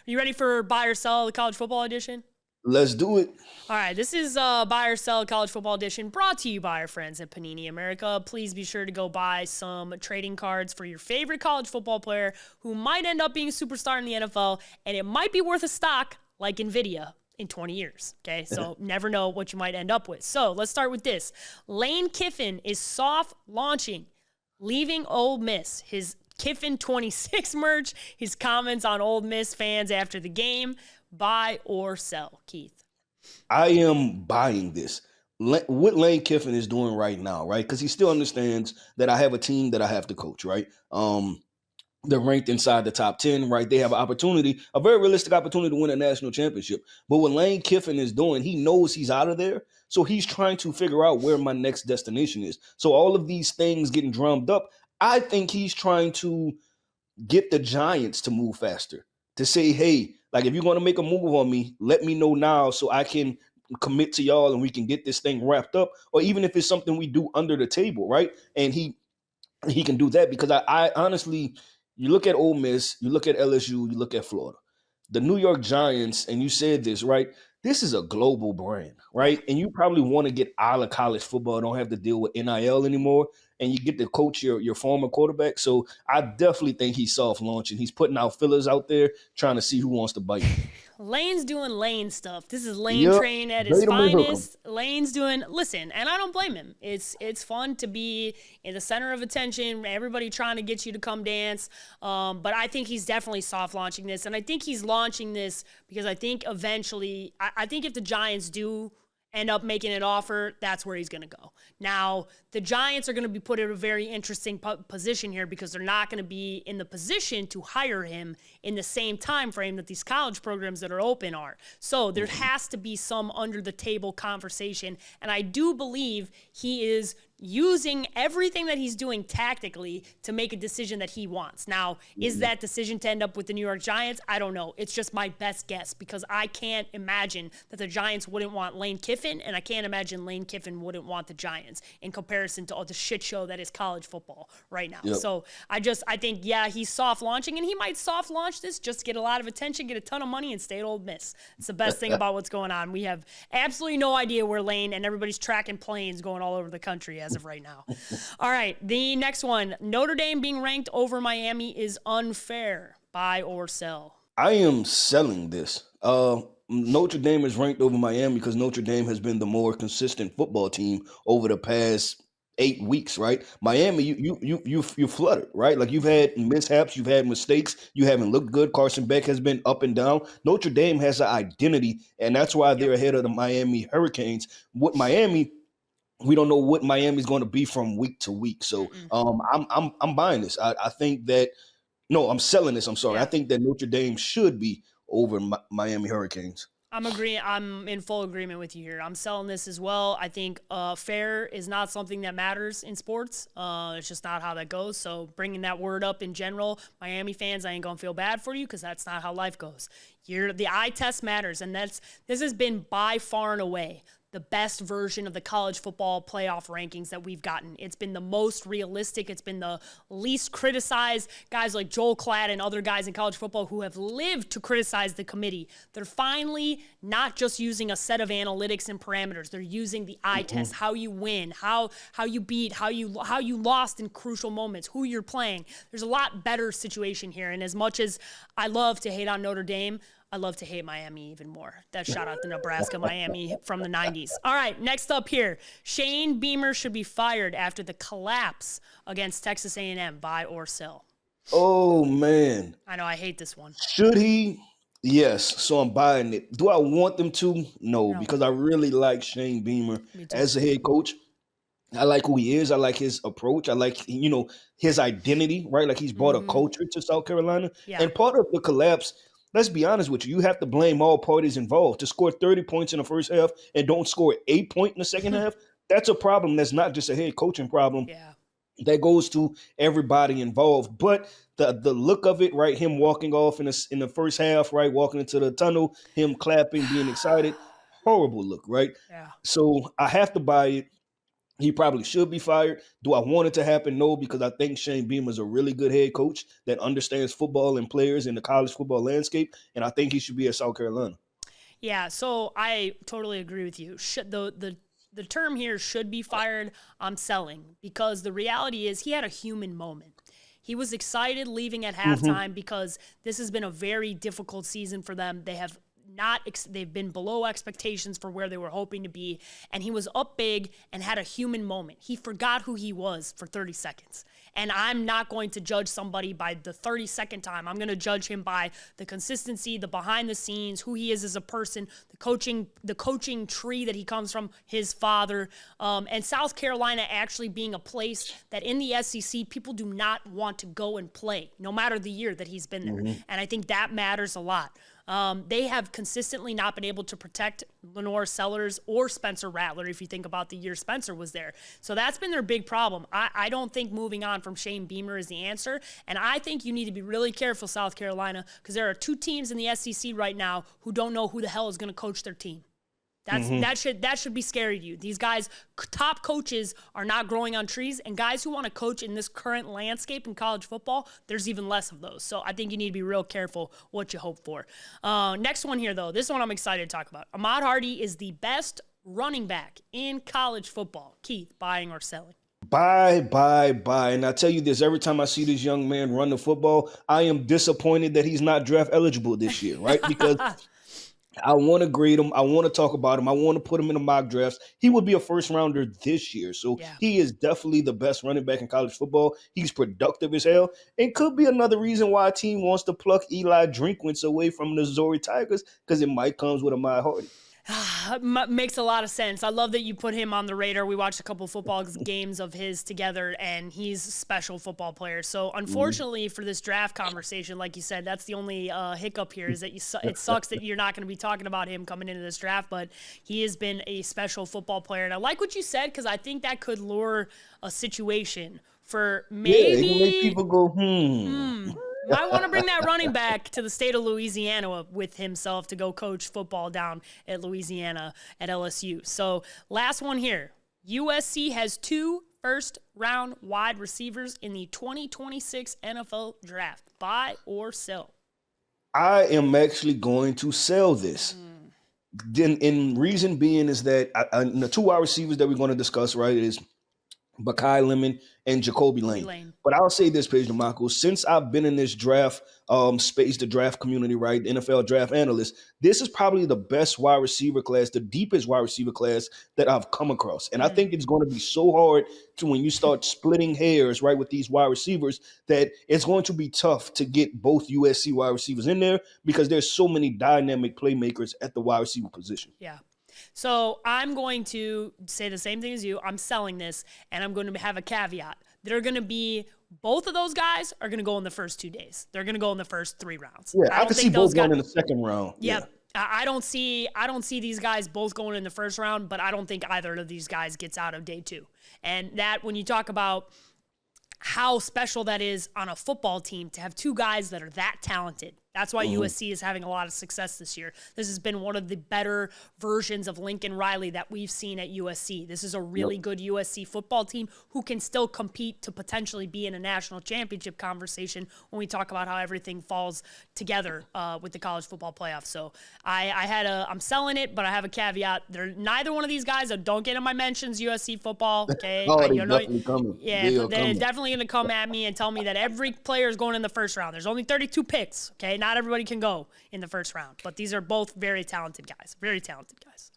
Are you ready for buy or sell the college football edition? Let's do it. All right, this is Buy or Sell College Football Edition brought to you by our friends at Panini America. Please be sure to go buy some trading cards for your favorite college football player who might end up being a superstar in the NFL, and it might be worth a stock like NVIDIA in 20 years, okay? So never know what you might end up with. So let's start with this. Lane Kiffin is soft launching, leaving Ole Miss. His Kiffin 26 merch, his comments on Ole Miss fans after the game. Buy or sell, Keith? I am buying this. What Lane Kiffin is doing right now, right? Because he still understands that I have a team that I have to coach, right? They're ranked inside the top 10, right? They have an opportunity, a very realistic opportunity to win a national championship. But what Lane Kiffin is doing, he knows he's out of there. So he's trying to figure out where my next destination is. So all of these things getting drummed up, I think he's trying to get the Giants to move faster, to say, hey, like if you're going to make a move on me, let me know now so I can commit to y'all and we can get this thing wrapped up. Or even if it's something we do under the table, right? And he can do that because I honestly, you look at Ole Miss, you look at LSU, you look at Florida, the New York Giants, and you said this, right? This is a global brand, right? And you probably want to get out of college football, don't have to deal with NIL anymore, and you get to coach your former quarterback. So I definitely think he's soft launching. He's putting out fillers out there, trying to see who wants to bite. Lane's doing Lane stuff. This is Lane Yep. training at his Bait 'em and hook 'em. finest. Lane's doing, listen, and I don't blame him. It's fun to be in the center of attention, everybody trying to get you to come dance. But I think he's definitely soft launching this. And I think he's launching this because I think eventually, I think if the Giants do end up making an offer, that's where he's going to go. Now, the Giants are going to be put in a very interesting position here because they're not going to be in the position to hire him in the same time frame that these college programs that are open are. So there has to be some under-the-table conversation, and I do believe he is using everything that he's doing tactically to make a decision that he wants. Now, is that decision to end up with the New York Giants? I don't know. It's just my best guess because I can't imagine that the Giants wouldn't want Lane Kiffin, and I can't imagine Lane Kiffin wouldn't want the Giants in comparison to all the shit show that is college football right now. Yep. So I think, yeah, he's soft launching, and he might soft launch this just to get a lot of attention, get a ton of money, and stay at Ole Miss. It's the best thing about what's going on. We have absolutely no idea where Lane, and everybody's tracking planes going all over the country as of right now. All right, the next one. Notre Dame being ranked over Miami is unfair. Buy or sell? I am selling this. Notre Dame is ranked over Miami because Notre Dame has been the more consistent football team over the past 8 weeks, right? Miami, you fluttered, right? Like you've had mishaps, you've had mistakes, you haven't looked good. Carson Beck has been up and down. Notre Dame has an identity, and that's why they're ahead of the Miami Hurricanes. With Miami, we don't know what Miami's going to be from week to week. So I'm buying this. I think that I'm selling this. I'm sorry. Yeah. I think that Notre Dame should be over Miami Hurricanes. I'm in full agreement with you here. I'm selling this as well. I think fair is not something that matters in sports. It's just not how that goes. So bringing that word up in general, Miami fans, I ain't going to feel bad for you because that's not how life goes. The eye test matters, and this has been by far and away the best version of the college football playoff rankings that we've gotten. It's been the most realistic. It's been the least criticized. Guys like Joel Klatt and other guys in college football who have lived to criticize the committee. They're finally not just using a set of analytics and parameters. They're using the eye test, how you win, how you beat, how you lost in crucial moments, who you're playing. There's a lot better situation here. And as much as I love to hate on Notre Dame, I love to hate Miami even more. That shout out to Nebraska, Miami from the 90s. All right, next up here. Shane Beamer should be fired after the collapse against Texas A&M. Buy or sell? Oh, man. I know, I hate this one. Should he? Yes. So I'm buying it. Do I want them to? No, because I really like Shane Beamer as a head coach. I like who he is. I like his approach. I like, his identity, right? Like he's brought a culture to South Carolina. Yeah. And part of the collapse, let's be honest with you, you have to blame all parties involved. To score 30 points in the first half and don't score 8 points in the second half, that's a problem. That's not just a head coaching problem. Yeah. That goes to everybody involved. But the look of it, right, him walking off in the first half, right, walking into the tunnel, him clapping, being excited, horrible look, right? Yeah. So I have to buy it. He probably should be fired. Do I want it to happen? No, because I think Shane Beamer is a really good head coach that understands football and players in the college football landscape, and I think he should be at South Carolina. Yeah, so I totally agree with you. The term here should be fired. I'm selling because the reality is he had a human moment. He was excited leaving at halftime because this has been a very difficult season for them. They've been below expectations for where they were hoping to be, and he was up big and had a human moment. He forgot who he was for 30 seconds. And I'm not going to judge somebody by the 32nd time. I'm going to judge him by the consistency, the behind the scenes, who he is as a person, the coaching tree that he comes from, his father, and South Carolina actually being a place that in the SEC people do not want to go and play, no matter the year that he's been there. And I think that matters a lot. They have consistently not been able to protect Lenore Sellers or Spencer Rattler, if you think about the year Spencer was there. So that's been their big problem. I don't think moving on from Shane Beamer is the answer, and I think you need to be really careful, South Carolina, because there are two teams in the SEC right now who don't know who the hell is going to coach their team. That should be scary to you. These guys, top coaches, are not growing on trees, and guys who want to coach in this current landscape in college football, there's even less of those. So I think you need to be real careful what you hope for. Next one here, though. This one I'm excited to talk about. Ahmad Hardy is the best running back in college football. Keith, buying or selling? Buy. And I tell you this, every time I see this young man run the football, I am disappointed that he's not draft eligible this year, right? Because I want to grade him. I want to talk about him. I want to put him in the mock drafts. He would be a first rounder this year. So he is definitely the best running back in college football. He's productive as hell. And could be another reason why a team wants to pluck Eli Drinkwitz away from the Missouri Tigers, because it might comes with Ahmad Hardy. Makes a lot of sense. I love that you put him on the radar. We watched a couple of football games of his together, and he's a special football player. So unfortunately for this draft conversation, like you said, that's the only hiccup here, is that it sucks that you're not going to be talking about him coming into this draft, but he has been a special football player. And I like what you said, because I think that could lure a situation for maybe it can make people go, Might want to bring that running back to the state of Louisiana with himself to go coach football down at Louisiana at LSU. So last one here. USC has 2 first-round wide receivers in the 2026 NFL Draft. Buy or sell? I am actually going to sell this. And reason being is that the 2 wide receivers that we're going to discuss, right, is Bakai Lemon and Jacoby Lane. But I'll say this, Paige Dimakos, since I've been in this draft space, the draft community, right, the NFL draft analyst, this is probably the best wide receiver class, the deepest wide receiver class that I've come across. And I think it's going to be so hard to, when you start splitting hairs, right, with these wide receivers, that it's going to be tough to get both USC wide receivers in there, because there's so many dynamic playmakers at the wide receiver position. Yeah. So I'm going to say the same thing as you. I'm selling this, and I'm going to have a caveat. They're going to be, both of those guys are going to go in the first 2 days. They're going to go in the first 3 rounds. Yeah, I can see both going in the second round. Yep. Yeah. I don't see these guys both going in the first round, but I don't think either of these guys gets out of day 2. And that, when you talk about how special that is on a football team to have 2 guys that are that talented. That's why USC is having a lot of success this year. This has been one of the better versions of Lincoln Riley that we've seen at USC. This is a really good USC football team who can still compete to potentially be in a national championship conversation when we talk about how everything falls together with the college football playoff. So I'm selling it, but I have a caveat. Neither one of these guys, don't get in my mentions, USC football. Okay, definitely coming. Yeah, they're definitely going to come at me and tell me that every player is going in the first round. There's only 32 picks. Okay. Not everybody can go in the first round, but these are both very talented guys. Very talented guys.